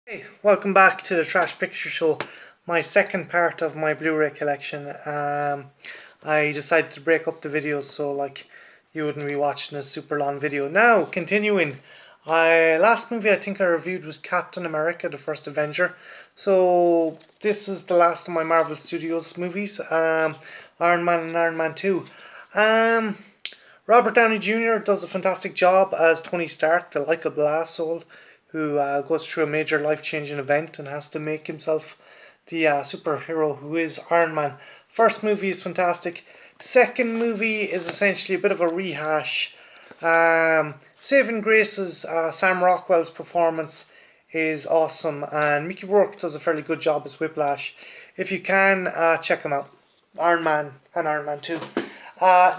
Hey, welcome back to the Trash Picture Show, my second part of my Blu-ray collection. I decided to break up the videos so you wouldn't be watching a super long video. Now, continuing, last movie I think I reviewed was Captain America, the First Avenger. So this is the last of my Marvel Studios movies, Iron Man and Iron Man 2. Robert Downey Jr. does a fantastic job as Tony Stark, the likeable asshole who goes through a major life-changing event and has to make himself the superhero who is Iron Man. First movie is fantastic. Second movie is essentially a bit of a rehash. Saving Grace's Sam Rockwell's performance is awesome, and Mickey Rourke does a fairly good job as Whiplash. If you can, check him out. Iron Man and Iron Man 2.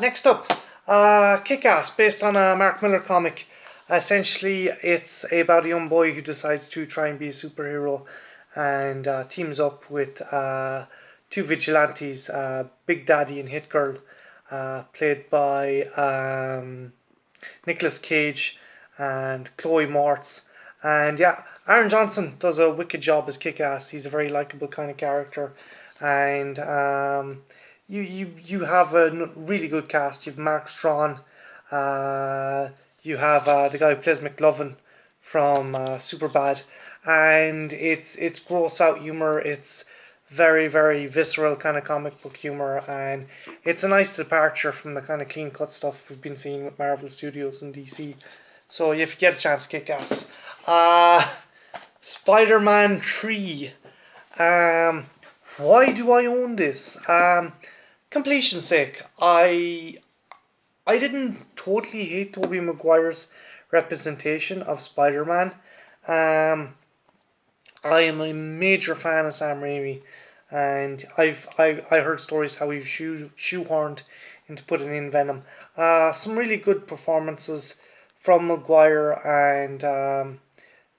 Next up, KickAss, based on a Mark Millar comic. Essentially, it's about a young boy who decides to try and be a superhero and teams up with two vigilantes, Big Daddy and Hit Girl, played by Nicolas Cage and Chloe Moretz. And yeah, Aaron Johnson does a wicked job as Kick-Ass. He's a very likable kind of character. And you have a really good cast. You have Mark Strachan. You have the guy who plays McLovin from Superbad, and it's gross out humor. It's very, very visceral kind of comic book humor, and it's a nice departure from the kind of clean cut stuff we've been seeing with Marvel Studios and DC. So if you get a chance, kick ass. SpiderMan 3. Why do I own this? Completion's sake. I didn't totally hate Tobey Maguire's representation of Spider-Man. I am a major fan of Sam Raimi, and I heard stories how he shoehorned into putting in Venom. Some really good performances from Maguire, and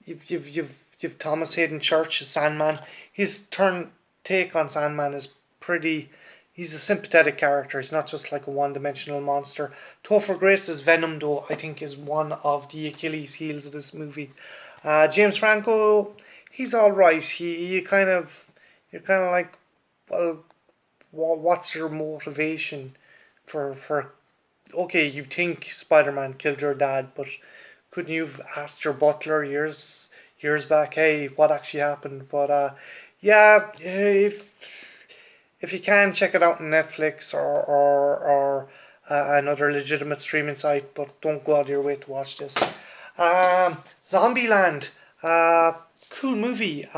you've Thomas Hayden Church as Sandman. His take on Sandman is pretty. He's a sympathetic character. He's not just like a one-dimensional monster. Topher Grace's Venom, though, I think is one of the Achilles heels of this movie. James Franco, he's all right. You're kind of like, well, what's your motivation for? Okay, you think Spider-Man killed your dad, but couldn't you have asked your butler years back, hey, what actually happened? But yeah, if you can, check it out on Netflix or another legitimate streaming site, but don't go out of your way to watch this. Zombieland, cool movie.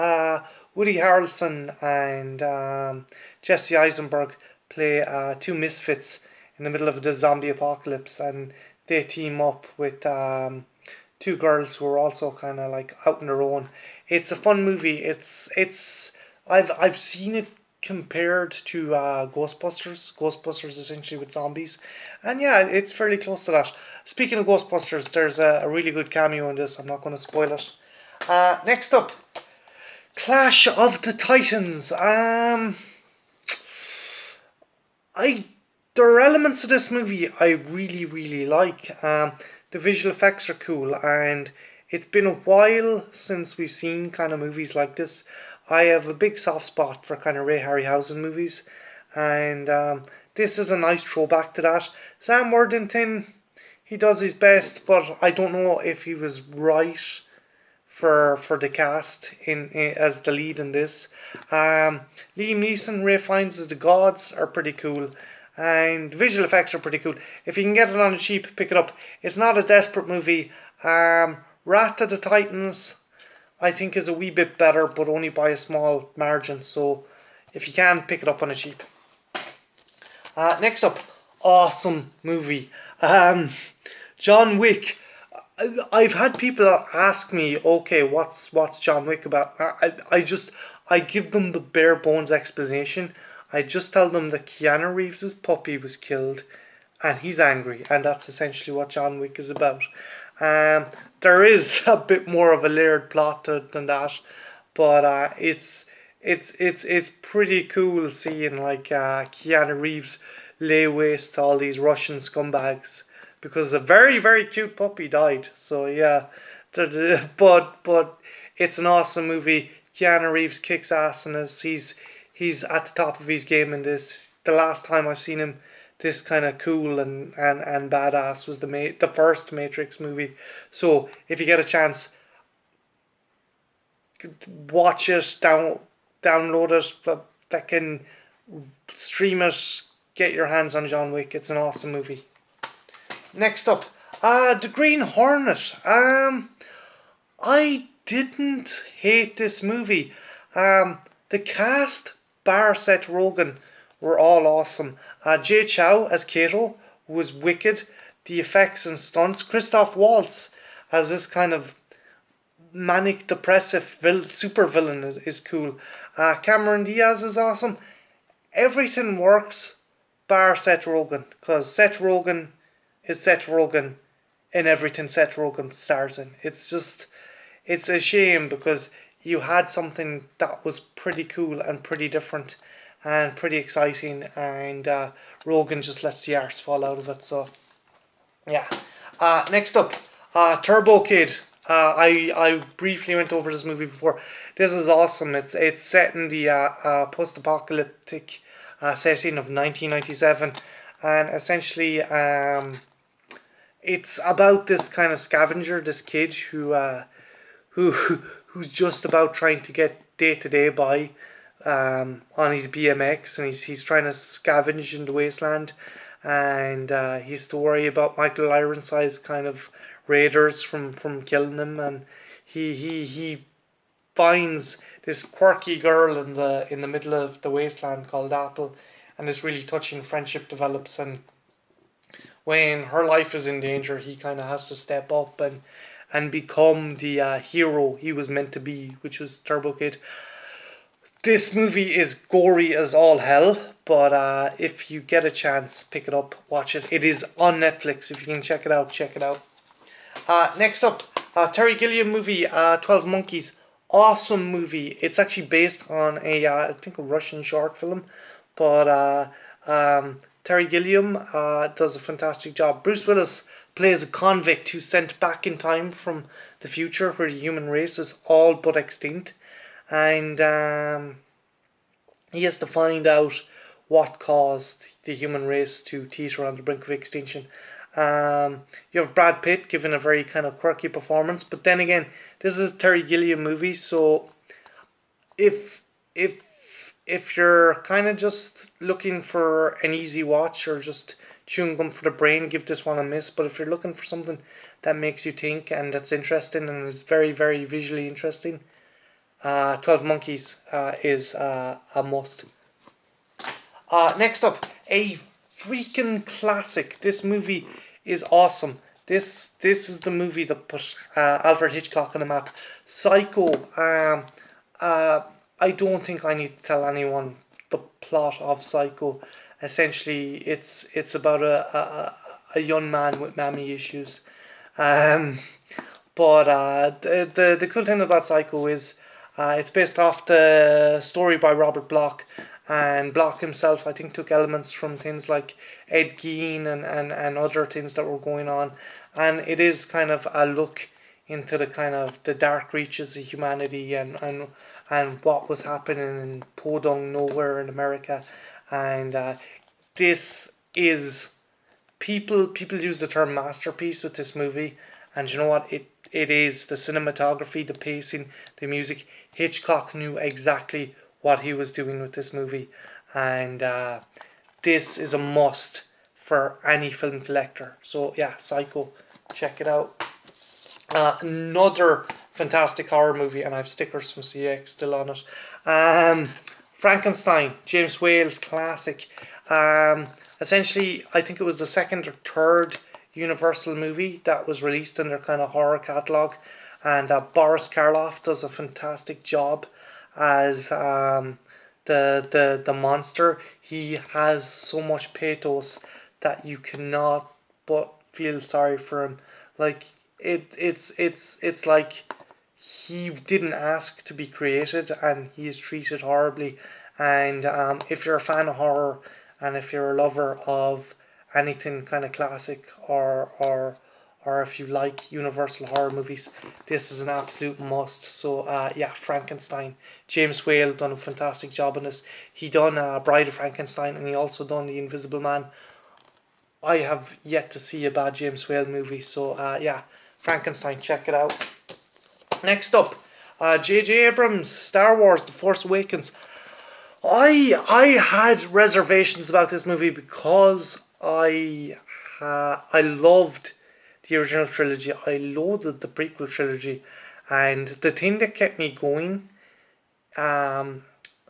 Woody Harrelson and Jesse Eisenberg play two misfits in the middle of the zombie apocalypse, and they team up with two girls who are also kind of like out on their own. It's a fun movie. I've seen it compared to Ghostbusters essentially with zombies, and yeah, it's fairly close to that. Speaking of Ghostbusters, there's a really good cameo in this. I'm not going to spoil it. Next up, Clash of the Titans. There are elements of this movie I really, really like. The visual effects are cool, and it's been a while since we've seen kind of movies like this. I have a big soft spot for kind of Ray Harryhausen movies, and this is a nice throwback to that. Sam Worthington, he does his best, but I don't know if he was right for the cast as the lead in this. Liam Neeson, Ralph Fiennes as the gods are pretty cool, and the visual effects are pretty cool. If you can get it on the cheap, pick it up. It's not a desperate movie. Wrath of the Titans, I think, is a wee bit better, but only by a small margin. So if you can, pick it up on a cheap. Next up, awesome movie. John Wick. I've had people ask me, okay, what's John Wick about? I give them the bare bones explanation. I just tell them that Keanu Reeves' puppy was killed, and he's angry, and that's essentially what John Wick is about. There is a bit more of a layered plot than that, but it's pretty cool seeing like Keanu Reeves lay waste to all these Russian scumbags because a very, very cute puppy died. So yeah, but it's an awesome movie. Keanu Reeves kicks ass in this. He's at the top of his game in this. The last time I've seen him this kind of cool and badass was the first Matrix movie. So if you get a chance, watch it, download it, that can stream it, get your hands on John Wick. It's an awesome movie. Next up, The Green Hornet. I didn't hate this movie. The cast, bar Seth Rogen, were all awesome. Jay Chow as Kato was wicked. The effects and stunts. Christoph Waltz as this kind of manic depressive super villain is cool. Cameron Diaz is awesome. Everything works bar Seth Rogen, because Seth Rogen is Seth Rogen in everything Seth Rogen stars in. It's a shame, because you had something that was pretty cool and pretty different and pretty exciting, and Rogen just lets the arse fall out of it. So yeah. Next up, Turbo Kid. I briefly went over this movie before. This is awesome. It's set in the post-apocalyptic setting of 1997, and essentially it's about this kind of scavenger, this kid who's just about trying to get day to day by on his BMX, and he's trying to scavenge in the wasteland, and he has to worry about Michael Ironside's kind of raiders from killing him, and he finds this quirky girl in the middle of the wasteland called Apple, and this really touching friendship develops, and when her life is in danger, he kind of has to step up and become the hero he was meant to be, which was Turbo Kid. This movie is gory as all hell, but if you get a chance, pick it up, watch it. It is on Netflix. If you can check it out, check it out. Next up, Terry Gilliam movie, 12 Monkeys. Awesome movie. It's actually based on I think a Russian short film, but Terry Gilliam does a fantastic job. Bruce Willis plays a convict who's sent back in time from the future, where the human race is all but extinct, and he has to find out what caused the human race to teeter on the brink of extinction. You have Brad Pitt giving a very kind of quirky performance, but then again, this is a Terry Gilliam movie, so if you're kind of just looking for an easy watch or just chewing gum for the brain, give this one a miss. But if you're looking for something that makes you think and that's interesting and is very, very visually interesting, 12 Monkeys is a must. Next up, a freaking classic. This movie is awesome. This is the movie that put Alfred Hitchcock on the map. Psycho. I don't think I need to tell anyone the plot of Psycho. Essentially, it's about a young man with mammy issues. But the cool thing about Psycho is it's based off the story by Robert Bloch, and Bloch himself, I think, took elements from things like Ed Gein and other things that were going on, and it is kind of a look into the kind of the dark reaches of humanity and what was happening in Podunk nowhere in America, and this is people use the term masterpiece with this movie, and you know what, it is the cinematography, the pacing, the music. Hitchcock knew exactly what he was doing with this movie, and this is a must for any film collector. So yeah, Psycho, check it out. Another fantastic horror movie, and I have stickers from CX still on it. Frankenstein, James Whale's classic. Essentially, I think it was the second or third Universal movie that was released in their kind of horror catalogue, and Boris Karloff does a fantastic job as the monster. He has so much pathos that you cannot but feel sorry for him. Like it's like he didn't ask to be created, and he is treated horribly. And if you're a fan of horror, and if you're a lover of anything kind of classic or or if you like Universal horror movies, this is an absolute must. So yeah, Frankenstein. James Whale done a fantastic job on this. He done Bride of Frankenstein, and he also done The Invisible Man. I have yet to see a bad James Whale movie, so yeah, Frankenstein, check it out. Next up, J.J. Abrams, Star Wars: The Force Awakens. I had reservations about this movie because I loved the original trilogy. I loathed the prequel trilogy, and the thing that kept me going,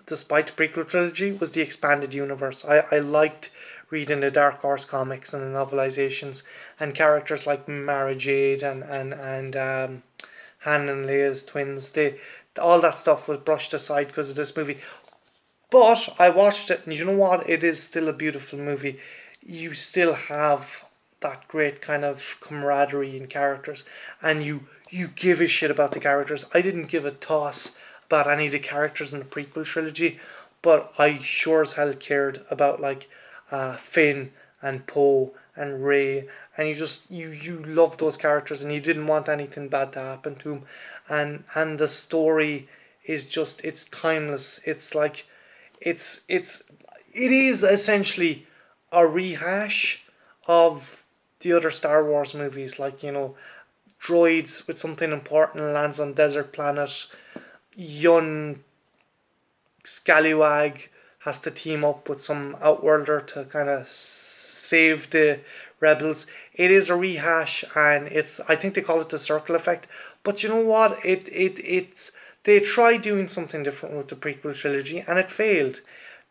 despite the prequel trilogy, was the expanded universe. I liked reading the Dark Horse comics and the novelizations, and characters like Mara Jade and Han and Leia's twins. All that stuff was brushed aside because of this movie. But I watched it, and you know what? It is still a beautiful movie. You still have that great kind of camaraderie in characters, and you give a shit about the characters. I didn't give a toss about any of the characters in the prequel trilogy, but I sure as hell cared about like Finn and Poe and Rey, and you loved those characters, and you didn't want anything bad to happen to them, and the story is just, it's timeless. It's like it is essentially a rehash of the other Star Wars movies, like, you know, droids with something important lands on desert planet, young Scallywag has to team up with some outworlder to kind of save the rebels. It is a rehash, and it's, I think they call it the circle effect. But you know what? It's they tried doing something different with the prequel trilogy, and it failed.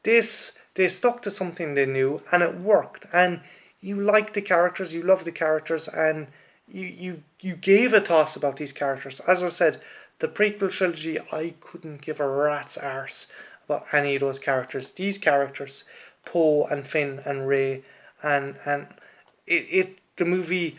This, they stuck to something they knew, and it worked. And you like the characters, you love the characters, and you gave a toss about these characters. As I said, the prequel trilogy, I couldn't give a rat's arse about any of those characters. These characters, Poe and Finn and Rey, and the movie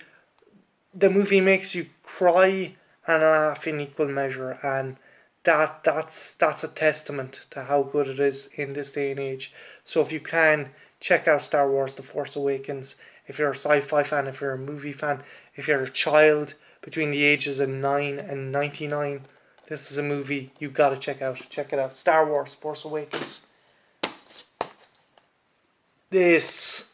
makes you cry and laugh in equal measure, and that's a testament to how good it is in this day and age. So if you can, check out Star Wars: The Force Awakens. If you're a sci-fi fan, if you're a movie fan, if you're a child between the ages of 9 and 99, this is a movie you gotta check out. Check it out. Star Wars: Force Awakens. This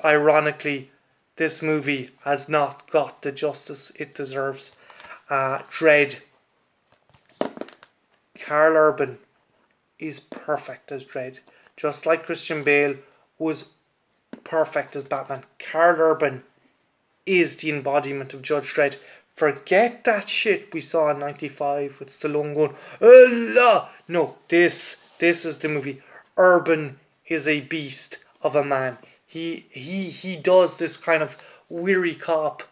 ironically, this movie has not got the justice it deserves. Dredd. Karl Urban is perfect as Dredd. Just like Christian Bale was perfect as Batman. Karl Urban is the embodiment of Judge Dredd. Forget that shit we saw in '95 with Stallone going, Allah! No, this is the movie. Urban is a beast of a man. He does this kind of weary cop,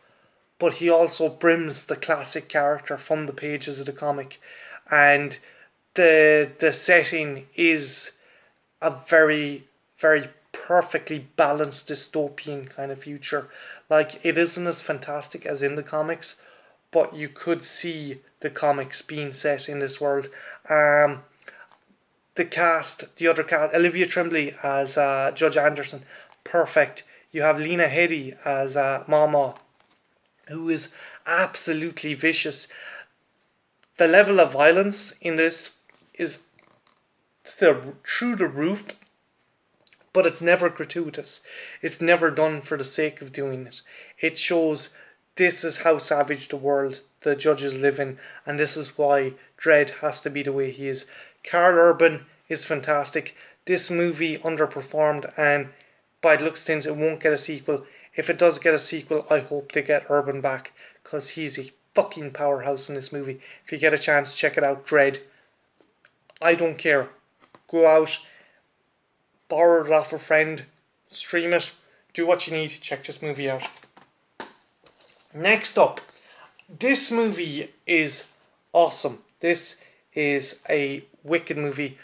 but he also brims the classic character from the pages of the comic, and the setting is a very, very perfectly balanced dystopian kind of future. Like, it isn't as fantastic as in the comics, but you could see the comics being set in this world. The other cast, Olivia Tremblay as Judge Anderson, perfect. You have Lena Headey as Mama, who is absolutely vicious. The level of violence in this is through the roof, but it's never gratuitous. It's never done for the sake of doing it. It shows this is how savage the world the judges live in, and this is why Dredd has to be the way he is. Karl Urban is fantastic. This movie underperformed, and by the looks of things, it won't get a sequel. If it does get a sequel, I hope they get Urban back, because he's a fucking powerhouse in this movie. If you get a chance, check it out. Dredd. I don't care. Go out, borrow it off a friend, stream it, do what you need, check this movie out. Next up, this movie is awesome. This is a wicked movie.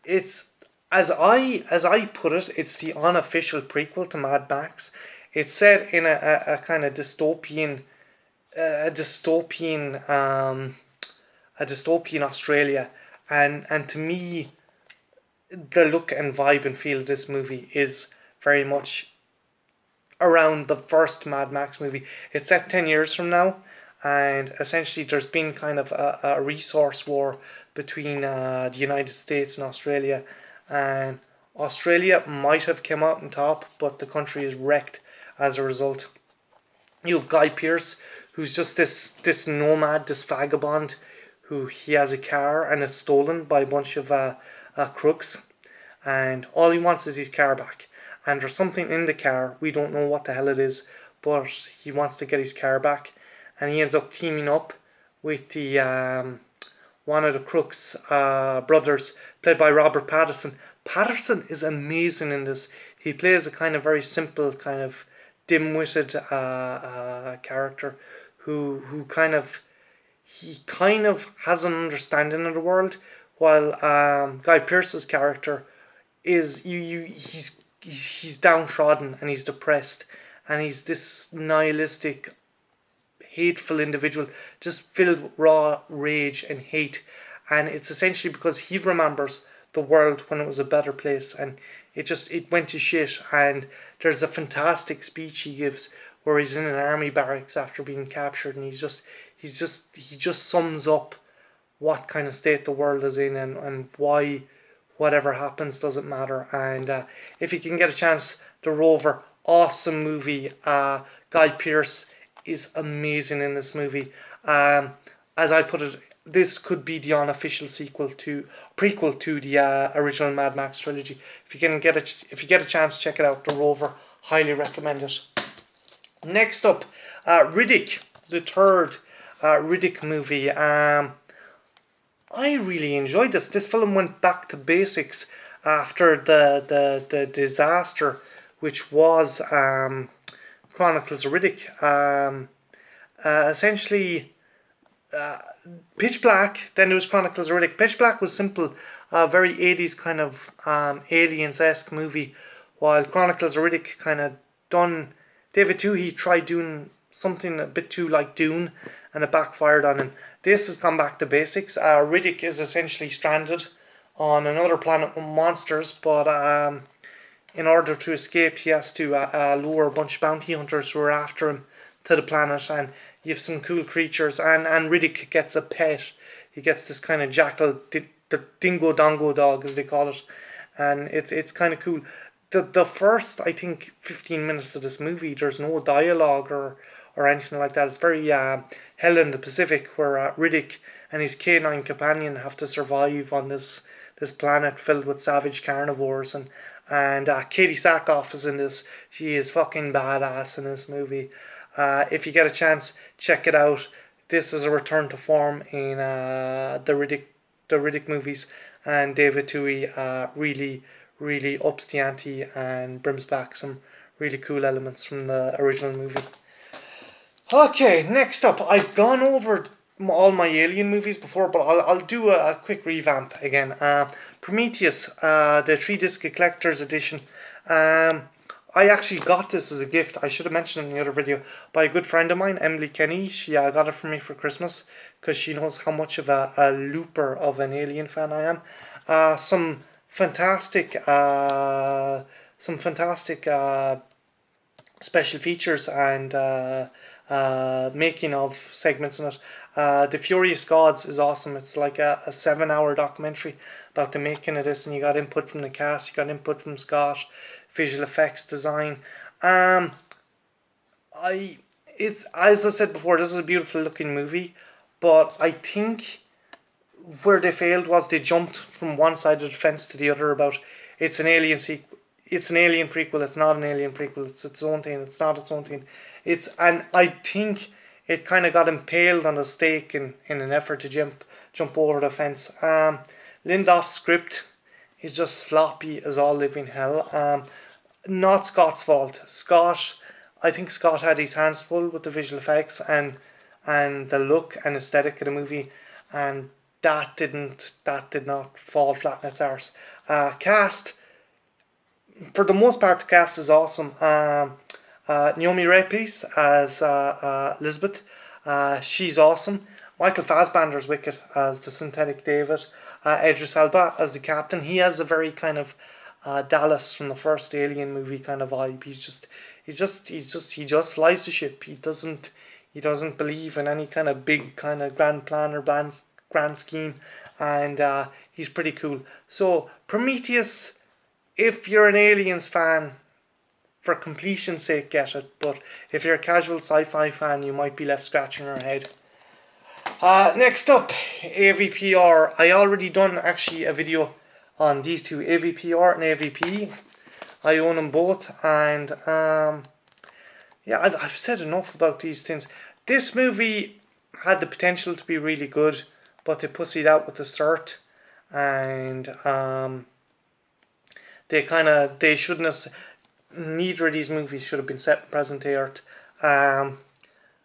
It's, as I put it, it's the unofficial prequel to Mad Max. It's set in a kind of dystopian Australia, and to me, the look and vibe and feel of this movie is very much around the first Mad Max movie. It's set 10 years from now, and essentially there's been kind of a resource war between the United States and Australia, and Australia might have come out on top, but the country is wrecked as a result. You have Guy Pearce, who's just this nomad, this vagabond, who he has a car and it's stolen by a bunch of crooks, and all he wants is his car back. And there's something in the car, we don't know what the hell it is, but he wants to get his car back, and he ends up teaming up with the one of the crooks' brothers, played by Robert Pattinson. Patterson is amazing in this. He plays a kind of very simple, kind of dim-witted character who kind of has an understanding of the world, while Guy Pearce's character is he's downtrodden and he's depressed, and he's this nihilistic, hateful individual, just filled with raw rage and hate. And it's essentially because he remembers the world when it was a better place, and it went to shit. And there's a fantastic speech he gives where he's in an army barracks after being captured, and he just sums up what kind of state the world is in, and why whatever happens doesn't matter. And if you can get a chance, the Rover, awesome movie. Guy Pearce is amazing in this movie. As I put it, this could be the unofficial prequel to the original Mad Max trilogy. If you get a chance, check it out. The Rover, highly recommend it. Next up, Riddick, the third Riddick movie. I really enjoyed this. This film went back to basics after the disaster, which was Chronicles of Riddick. Essentially, Pitch Black, then there was Chronicles of Riddick. Pitch Black was simple, very 80s kind of Aliens-esque movie, while Chronicles of Riddick kind of done... David Twohy tried doing something a bit too like Dune, and it backfired on him. This has gone back to basics. Riddick is essentially stranded on another planet with monsters, but in order to escape, he has to lure a bunch of bounty hunters who are after him to the planet, and you have some cool creatures, and Riddick gets a pet. He gets this kind of jackal, the dingo dongo dog, as they call it, and it's kind of cool. The first, I think, 15 minutes of this movie, there's no dialogue or anything like that. It's very Hell in the Pacific, where Riddick and his canine companion have to survive on this planet filled with savage carnivores, and Katie Sackhoff is in this. She is fucking badass in this movie. If you get a chance, check it out. This is a return to form in the Riddick movies, and David Twohy really ups the ante and brings back some really cool elements from the original movie. Okay, next up, I've gone over all my Alien movies before, but I'll do a quick revamp again. Prometheus, the 3-disc collector's edition. I actually got this as a gift, I should have mentioned in the other video, by a good friend of mine, Emily Kenny. She got it for me for Christmas, because she knows how much of a looper of an Alien fan I am. Some fantastic special features and making of segments in it. The Furious Gods is awesome. It's like a 7-hour documentary about the making of this, and you got input from the cast, you got input from Scott, visual effects design. As I said before, this is a beautiful looking movie, but I think where they failed was they jumped from one side of the fence to the other about it's an alien sequel, it's an alien prequel, it's not an alien prequel, it's its own thing, it's not its own thing. And I think it kind of got impaled on a stake in an effort to jump over the fence. Lindelof's script is just sloppy as all living hell. Not Scott's fault. I think Scott had his hands full with the visual effects and the look and aesthetic of the movie, and that did not fall flat in its arse. Cast, for the most part, the cast is awesome. Naomi Rapace as Elizabeth, she's awesome. Michael Fassbender's Wicket as the synthetic David. Idris Elba as the captain. He has a very kind of Dallas from the first Alien movie kind of vibe. he just flies the ship. He doesn't believe in any kind of big kind of grand plan or grand scheme, and he's pretty cool. So Prometheus, if you're an Aliens fan, for completion's sake, get it. But if you're a casual sci-fi fan, you might be left scratching your head. Next up, AVPR. I already done actually a video on these two, AVPR and AVP. I own them both, and yeah, I've said enough about these things. This movie had the potential to be really good, but they pussied out with the cert, and they shouldn't have. Neither of these movies should have been set in present day Earth. As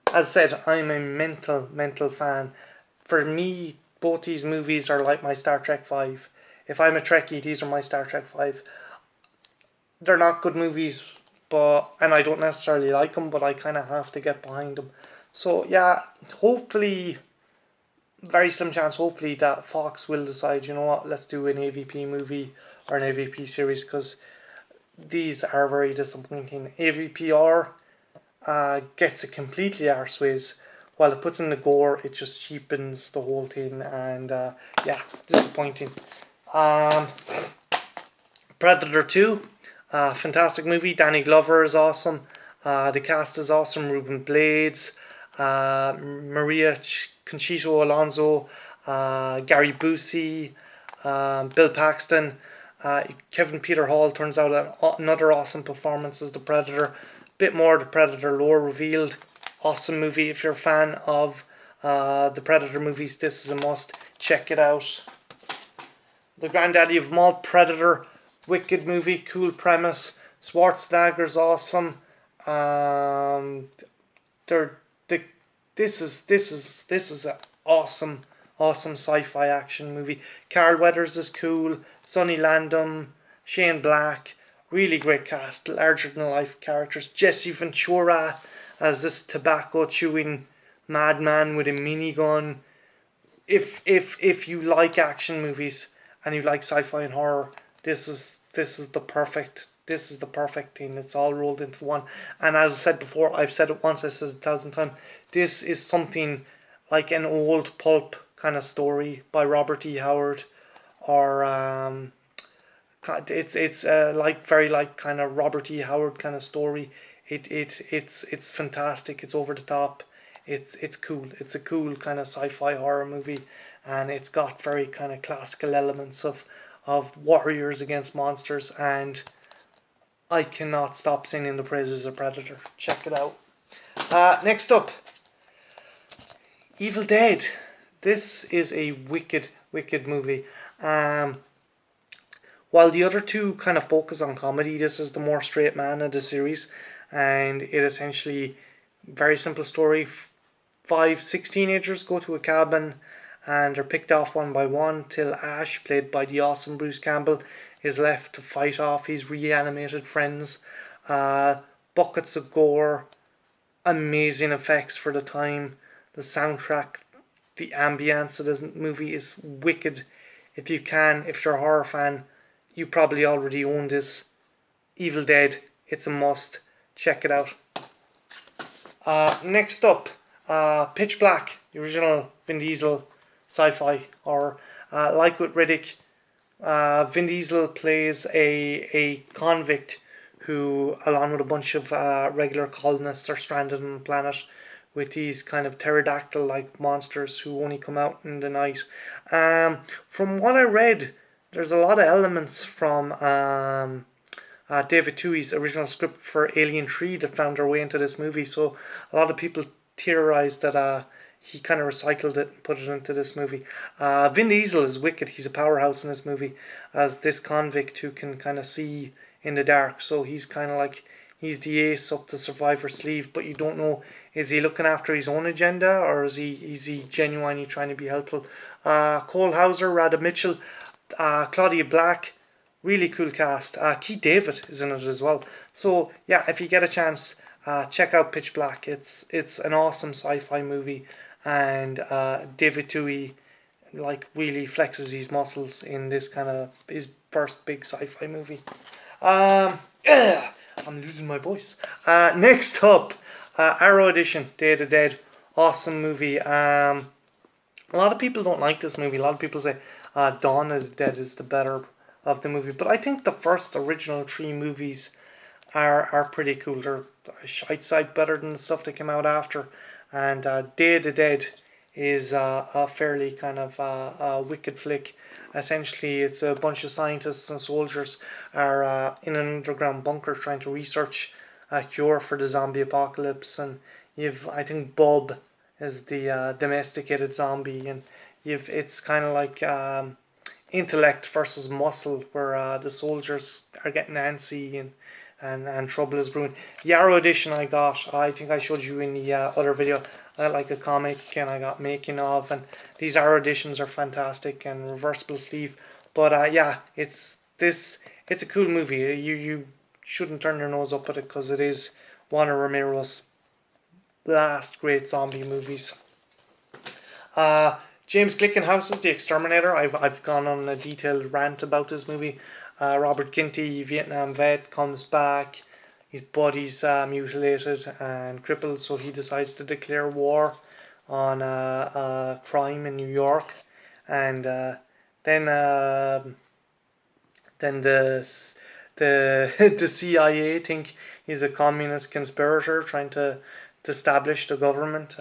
I said, I'm a mental fan. For me, both these movies are like my Star Trek 5. If I'm a Trekkie, these are my Star Trek 5. They're not good movies, and I don't necessarily like them, but I kind of have to get behind them. So yeah, hopefully, very slim chance, hopefully that Fox will decide, you know what, let's do an AVP movie or an AVP series, because these are very disappointing. AVPR gets it completely arseways, while it puts in the gore, it just cheapens the whole thing, and yeah, disappointing. Predator 2, fantastic movie. Danny Glover is awesome. The cast is awesome. Ruben Blades, Maria Conchito Alonso, Gary Busey, Bill Paxton. Kevin Peter Hall turns out another awesome performance as the Predator. Bit more of the Predator lore revealed. Awesome movie. If you're a fan of the Predator movies, this is a must. Check it out. The granddaddy of them all, Predator. Wicked movie, cool premise. Schwarzenegger's awesome. This is an awesome sci-fi action movie. Carl Weathers is cool. Sonny Landham, Shane Black, really great cast, larger than life characters. Jesse Ventura as this tobacco chewing madman with a minigun. If you like action movies and you like sci-fi and horror, this is the perfect thing. It's all rolled into one. And as I said before, I've said it once, I said it 1,000 times. This is something like an old pulp kind of story by Robert E. Howard, or it's like very like kind of Robert E. Howard kind of story. It's fantastic. It's over the top. It's cool. It's a cool kind of sci-fi horror movie, and it's got very kind of classical elements of warriors against monsters, and I cannot stop singing the praises of Predator. Check it out. Next up, Evil Dead. This is a wicked movie. While the other two kind of focus on comedy, this is the more straight man of the series, and it essentially, very simple story. 5-6 teenagers go to a cabin and are picked off one by one till Ash, played by the awesome Bruce Campbell, is left to fight off his reanimated friends. Buckets of gore, amazing effects for the time. The soundtrack, the ambience of this movie is wicked. If you're a horror fan, you probably already own this. Evil Dead, it's a must. Check it out. Next up, Pitch Black, the original Vin Diesel sci-fi horror. Like with Riddick, Vin Diesel plays a convict who, along with a bunch of regular colonists, are stranded on the planet with these kind of pterodactyl-like monsters who only come out in the night. From what I read, there's a lot of elements from David Twohy's original script for Alien 3 that found their way into this movie. So a lot of people theorized that he kind of recycled it and put it into this movie. Vin Diesel is wicked. He's a powerhouse in this movie as this convict who can kind of see in the dark. So he's kind of like, he's the ace up the survivor's sleeve, but you don't know, is he looking after his own agenda, or is he genuinely trying to be helpful? Cole Hauser, Radha Mitchell, Claudia Black, really cool cast. Keith David is in it as well. So yeah, if you get a chance, check out Pitch Black. It's an awesome sci-fi movie, and David Twohy like really flexes his muscles in this kind of his first big sci-fi movie. I'm losing my voice. Next up, Audition, Day of the Dead. Awesome movie. A lot of people don't like this movie. A lot of people say Dawn of the Dead is the better of the movie. But I think the first original 3 movies are pretty cool. They're sight better than the stuff that came out after. And Day of the Dead is a fairly kind of wicked flick. Essentially, it's a bunch of scientists and soldiers are in an underground bunker trying to research a cure for the zombie apocalypse. And you've, I think, Bob is the domesticated zombie, and it's kind of like intellect versus muscle, where the soldiers are getting antsy and trouble is brewing. The Arrow edition I got, I think I showed you in the other video. I got like a comic and I got making of, and these Arrow editions are fantastic and reversible sleeve. But yeah, it's a cool movie. You shouldn't turn your nose up at it because it is one of Romero's last great zombie movies. James Glickenhaus's The Exterminator. I've gone on a detailed rant about this movie. Robert Ginty, Vietnam vet, comes back. His body's mutilated and crippled, so he decides to declare war on crime in New York. And then the the CIA think he's a communist conspirator trying to establish the government.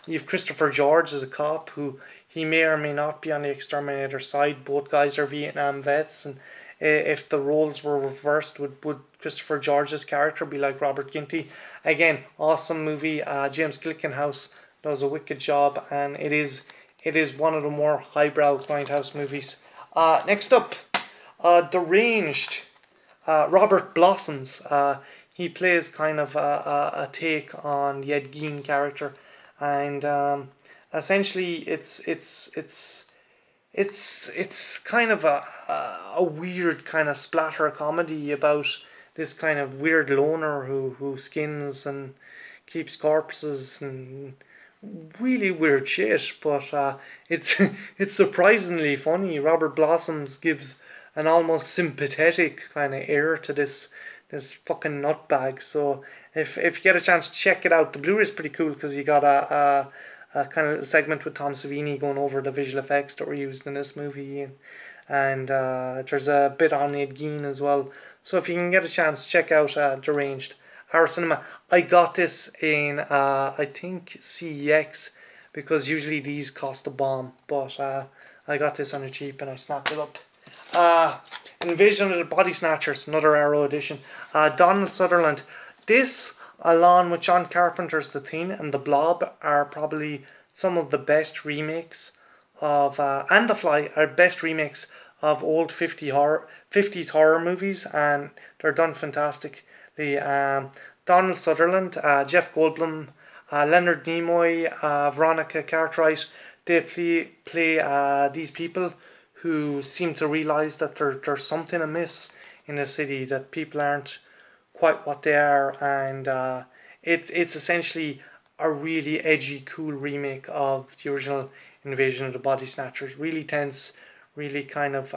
You've Christopher George as a cop who he may or may not be on the Exterminator side. Both guys are Vietnam vets, and if the roles were reversed, would Christopher George's character be like Robert Ginty? Again, awesome movie. James Glickenhaus does a wicked job, and it is one of the more highbrow grindhouse movies. Next up, Deranged. Robert Blossoms. He plays kind of a take on the Ed Gein character, and essentially it's kind of a weird kind of splatter comedy about this kind of weird loner who skins and keeps corpses and really weird shit. But it's surprisingly funny. Robert Blossoms gives an almost sympathetic kind of air to this fucking nutbag. So if you get a chance to check it out, the Blu-ray is pretty cool because you got a kind of little segment with Tom Savini going over the visual effects that were used in this movie, and there's a bit on Ed Gein as well. So if you can get a chance, check out Deranged. Our Cinema. I got this in I think CEX, because usually these cost a bomb, but I got this on a cheap and I snapped it up. Invasion of the Body Snatchers, another Arrow edition. Donald Sutherland. This, along with John Carpenter's The Thing and The Blob, are probably some of the best remakes of, and The Fly are best remakes of old 50s horror movies, and they're done fantastically. Donald Sutherland, Jeff Goldblum, Leonard Nimoy, Veronica Cartwright, they play these people who seem to realise that there's something amiss in the city, that people aren't quite what they are, and it's essentially a really edgy, cool remake of the original Invasion of the Body Snatchers. Really tense, really kind of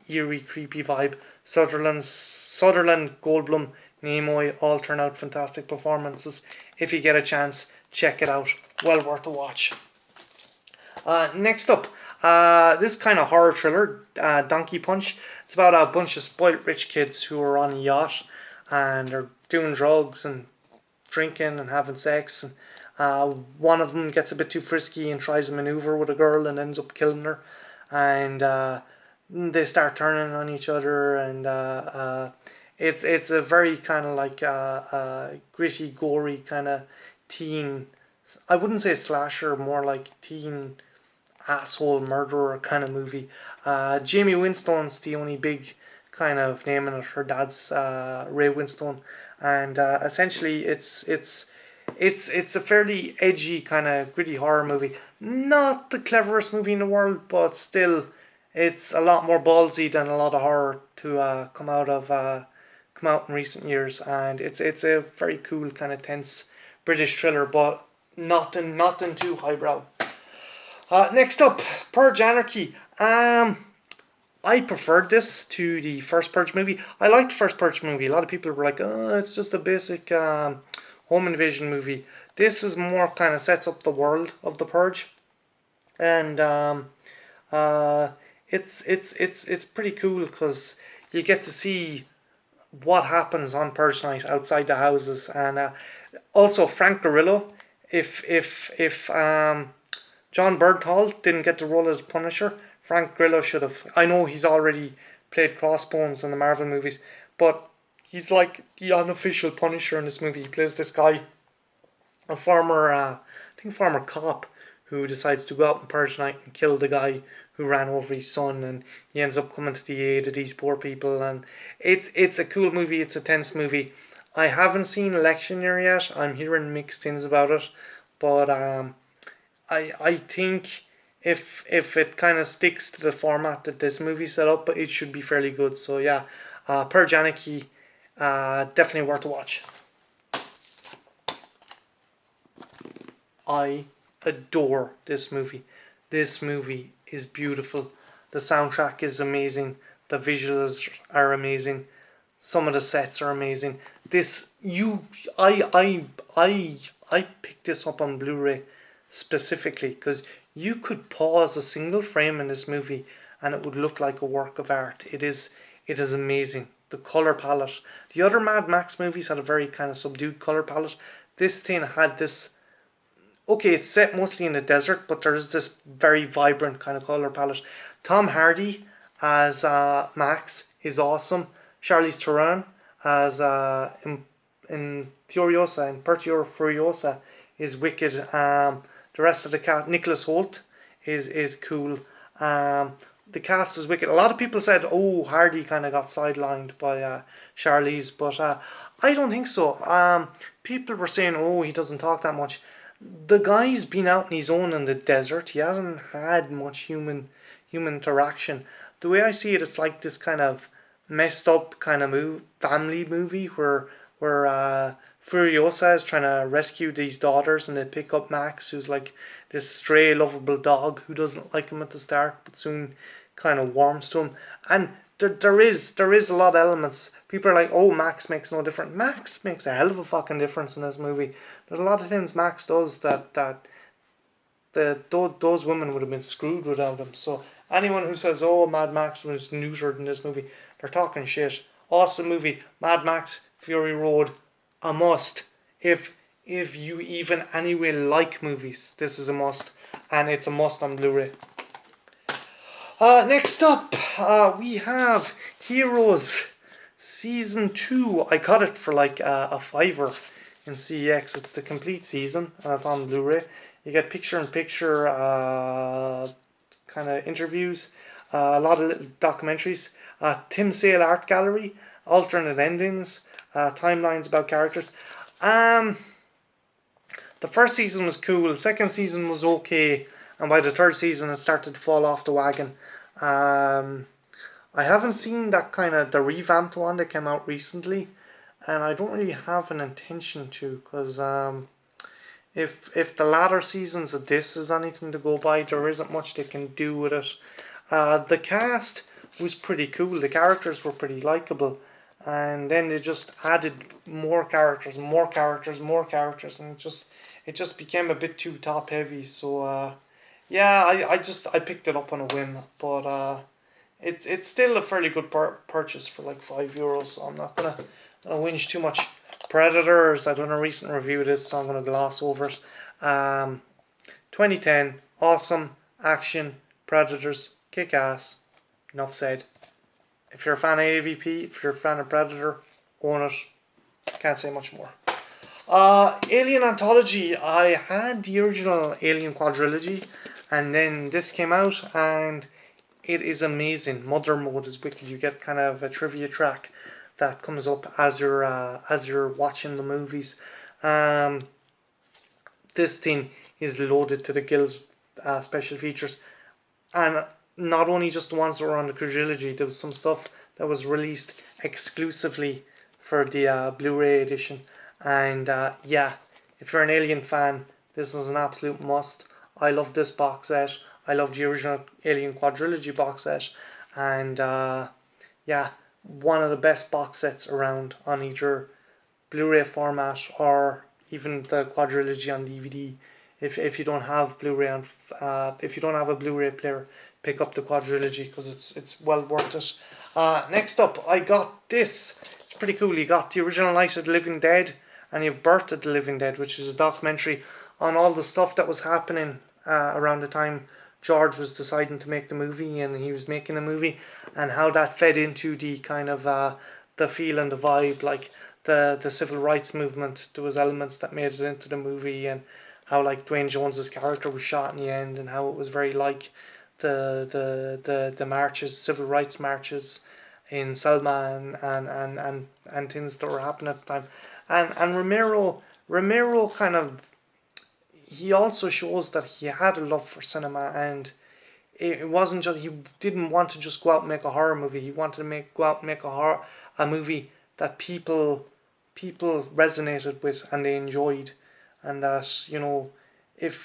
eerie, creepy vibe. Sutherland, Goldblum, Nimoy all turn out fantastic performances. If you get a chance, check it out. Well worth a watch. Next up, this kind of horror thriller, Donkey Punch. It's about a bunch of spoiled rich kids who are on a yacht and they're doing drugs and drinking and having sex. And one of them gets a bit too frisky and tries a maneuver with a girl and ends up killing her. And they start turning on each other, and it's a very kind of like gritty, gory kind of teen. I wouldn't say slasher, more like teen asshole murderer kind of movie. Jamie Winstone's the only big kind of name in it. Her dad's Ray Winstone, and essentially it's a fairly edgy kind of gritty horror movie. Not the cleverest movie in the world, but still it's a lot more ballsy than a lot of horror to come out in recent years, and it's a very cool kind of tense British thriller, but nothing too highbrow. Next up, Purge Anarchy. I preferred this to the first Purge movie. I liked the first Purge movie. A lot of people were like, "Oh, it's just a basic home invasion movie." This is more kind of sets up the world of the Purge, and uh, it's pretty cool because you get to see what happens on Purge night outside the houses, and also Frank Grillo. If John Bernthal didn't get the role as Punisher, Frank Grillo should have. I know he's already played Crossbones in the Marvel movies, but he's like the unofficial Punisher in this movie. He plays this guy, a former, I think, former cop who decides to go out on Purge night and kill the guy who ran over his son, and he ends up coming to the aid of these poor people. And it's a cool movie. It's a tense movie. I haven't seen Election Year yet. I'm hearing mixed things about it, but I think if it kind of sticks to the format that this movie set up, it should be fairly good. So yeah, Purge Anarchy, definitely worth a watch. I adore this movie. This movie is beautiful. The soundtrack is amazing. The visuals are amazing. Some of the sets are amazing. This I picked this up on Blu-ray specifically because you could pause a single frame in this movie and it would look like a work of art. It is amazing. The color palette. The other Mad Max movies had a very kind of subdued color palette. This thing had this. Okay, it's set mostly in the desert, but there's this very vibrant kind of color palette. Tom Hardy as Max is awesome. Charlize Theron as in Furiosa, in Pertio Furiosa, is wicked. The rest of the cast, Nicholas Hoult is cool. The cast is wicked. A lot of people said, "Oh, Hardy kind of got sidelined by Charlize," but I don't think so. People were saying, "Oh, he doesn't talk that much." The guy's been out on his own in the desert. He hasn't had much human interaction. The way I see it, it's like this kind of messed up kind of family movie where Furiosa is trying to rescue these daughters, and they pick up Max, who's like this stray, lovable dog who doesn't like him at the start, but soon kind of warms to him. And there is a lot of elements. People are like, "Oh, Max makes no difference." Max makes a hell of a fucking difference in this movie. There's a lot of things Max does that those women would have been screwed without him. So anyone who says, "Oh, Mad Max was neutered in this movie," they're talking shit. Awesome movie, Mad Max Fury Road, a must. If you even anyway like movies, this is a must, and it's a must on Blu-ray. Next up, we have Heroes Season 2. I got it for like a fiver in CEX. It's the complete season, and it's on Blu-ray. You get picture-in-picture kind of interviews, a lot of little documentaries, Tim Sale Art Gallery, alternate endings, timelines about characters. The first season was cool. The second season was okay, and by the third season it started to fall off the wagon. I haven't seen that kind of the revamped one that came out recently, and I don't really have an intention to, because if the latter seasons of this is anything to go by, there isn't much they can do with it. The cast was pretty cool. The characters were pretty likable, and then they just added more characters, and it just became a bit too top heavy. So yeah, I picked it up on a whim, but it's still a fairly good purchase for like €5. So I'm not gonna whinge too much. Predators, I done a recent review of this, so I'm gonna gloss over it. 2010, awesome action, Predators, kick ass. Enough said. If you're a fan of AVP, if you're a fan of Predator, own it. Can't say much more. Alien Anthology. I had the original Alien quadrilogy, and then this came out, and it is amazing. Mother Mode is wicked. You get kind of a trivia track that comes up as you're watching the movies. This thing is loaded to the gills, special features, and not only just the ones that were on the quadrilogy. There was some stuff that was released exclusively for the Blu-ray edition, and yeah, if you're an Alien fan, this is an absolute must. I love this box set. I love the original Alien quadrilogy box set, and yeah, one of the best box sets around on either Blu-ray format or even the quadrilogy on DVD. If you don't have Blu-ray on, if you don't have a Blu-ray player, pick up the quadrilogy because it's well worth it. Next up, I got this. It's pretty cool. You got the original Night of the Living Dead, and you've Birth of the Living Dead, which is a documentary on all the stuff that was happening around the time George was deciding to make the movie, and he was making the movie, and how that fed into the kind of the feel and the vibe, like the civil rights movement. There was elements that made it into the movie, and how like Dwayne Jones's character was shot in the end, and how it was very like the marches, civil rights marches in Selma, and things that were happening at the time. And Romero kind of, he also shows that he had a love for cinema, and it wasn't just, he didn't want to just go out and make a horror movie. He wanted to go out and make a movie that people resonated with and they enjoyed, and that, you know, if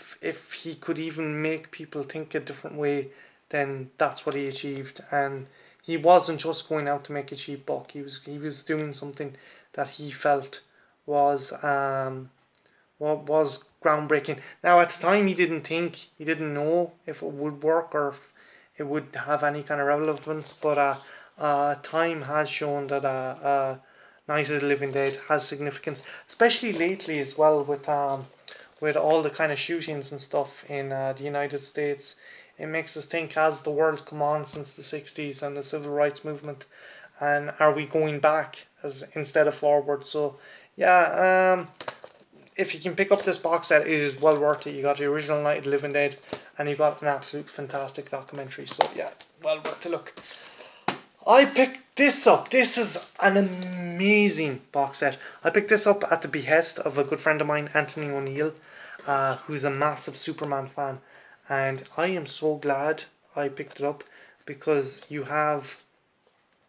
he could even make people think a different way, then that's what he achieved. And he wasn't just going out to make a cheap buck. He was doing something that he felt was was groundbreaking. Now at the time he didn't know if it would work or if it would have any kind of relevance, but time has shown that Night of the Living Dead has significance, especially lately as well with all the kind of shootings and stuff in the United States. It makes us think, has the world come on since the 60s and the civil rights movement, and are we going back as instead of forward? So yeah, if you can pick up this box set, it is well worth it. You got the original Night of the Living Dead, and you got an absolute fantastic documentary. So yeah, well worth a look. I picked this up. This is an amazing box set. I picked this up at the behest of a good friend of mine, Anthony O'Neill, who's a massive Superman fan. And I am so glad I picked it up, because you have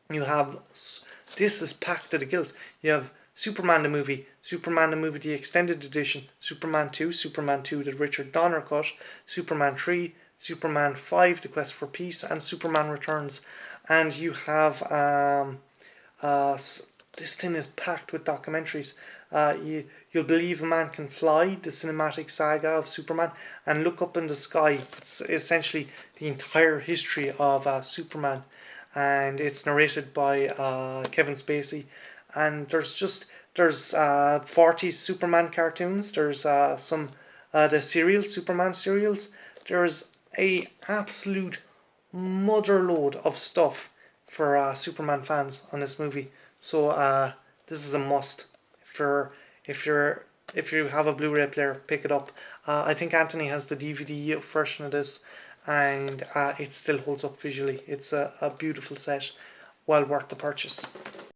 this is packed to the gills. You have Superman the movie the extended edition, Superman 2, the Richard Donner cut, Superman 3, Superman 5, The Quest for Peace, and Superman Returns. And you have this thing is packed with documentaries. You'll Believe a Man Can Fly, the cinematic saga of Superman, and Look Up in the Sky. It's essentially the entire history of Superman, and it's narrated by Kevin Spacey. And there's 40 Superman cartoons. There's some the serials, Superman serials. There's a absolute motherload of stuff for Superman fans on this movie. So this is a must. If you have a Blu-ray player, pick it up. I think Anthony has the DVD version of this, and it still holds up visually. It's a beautiful set, well worth the purchase.